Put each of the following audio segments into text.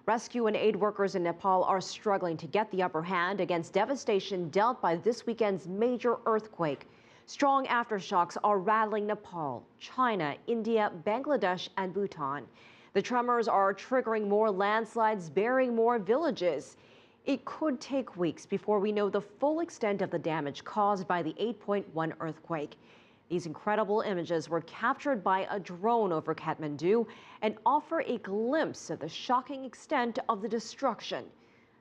Rescue and aid workers in Nepal are struggling to get the upper hand against devastation dealt by this weekend's major earthquake. Strong aftershocks are rattling Nepal, China, India, Bangladesh, and Bhutan. The tremors are triggering more landslides, burying more villages. It could take weeks before we know the full extent of the damage caused by the 8.1 earthquake. These incredible images were captured by a drone over Kathmandu and offer a glimpse of the shocking extent of the destruction.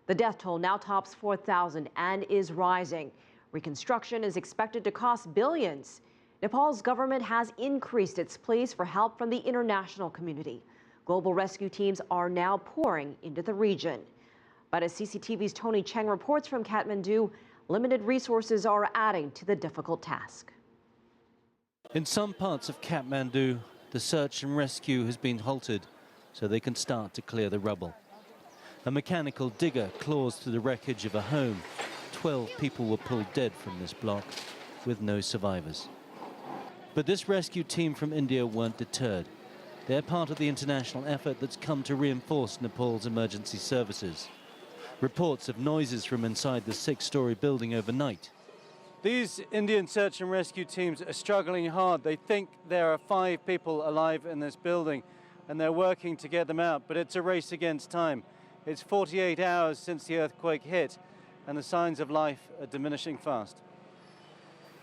The death toll now tops 4,000 and is rising. Reconstruction is expected to cost billions. Nepal's government has increased its pleas for help from the international community. Global rescue teams are now pouring into the region. But as CCTV's Cheng reports from Kathmandu, limited resources are adding to the difficult task. In some parts of Kathmandu, the search and rescue has been halted so they can start to clear the rubble. A mechanical digger claws through the wreckage of a home. 12 people were pulled dead from this block, with no survivors. But this rescue team from India weren't deterred. They're part of the international effort that's come to reinforce Nepal's emergency services. Reports of noises from inside the 6-story building overnight. These Indian search and rescue teams are struggling hard. They think there are 5 people alive in this building and they're working to get them out, but it's a race against time. It's 48 hours since the earthquake hit and the signs of life are diminishing fast.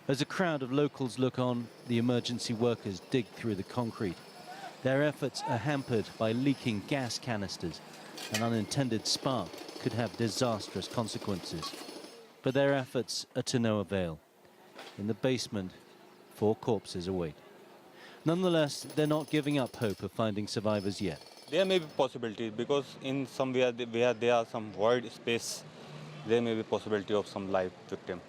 As a crowd of locals look on, the emergency workers dig through the concrete. Their efforts are hampered by leaking gas canisters. An unintended spark could have disastrous consequences. But their efforts are to no avail. In the basement, 4 corpses await. Nonetheless, they're not giving up hope of finding survivors yet. There may be possibilities because in somewhere where there are some void space, there may be possibility of some live victim.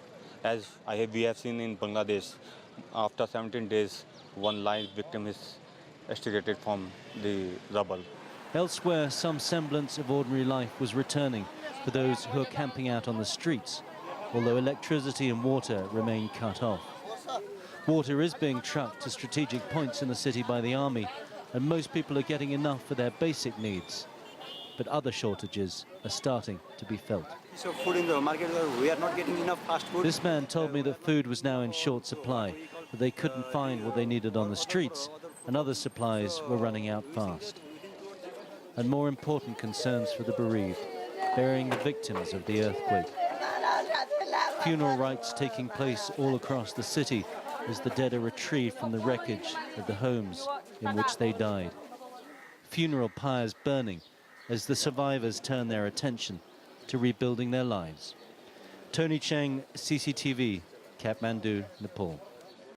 As we have seen in Bangladesh, after 17 days, 1 live victim is extricated from the rubble. Elsewhere, some semblance of ordinary life was returning for those who are camping out on the streets, although electricity and water remain cut off. Water is being trucked to strategic points in the city by the army, and most people are getting enough for their basic needs. But other shortages are starting to be felt. So food in the market, we are not getting enough fast food. This man told me that food was now in short supply, that they couldn't find what they needed on the streets, and other supplies were running out fast. And more important concerns for the bereaved, burying the victims of the earthquake. Funeral rites taking place all across the city as the dead are retrieved from the wreckage of the homes in which they died. Funeral pyres burning as the survivors turn their attention to rebuilding their lives. Cheng, CCTV, Kathmandu, Nepal.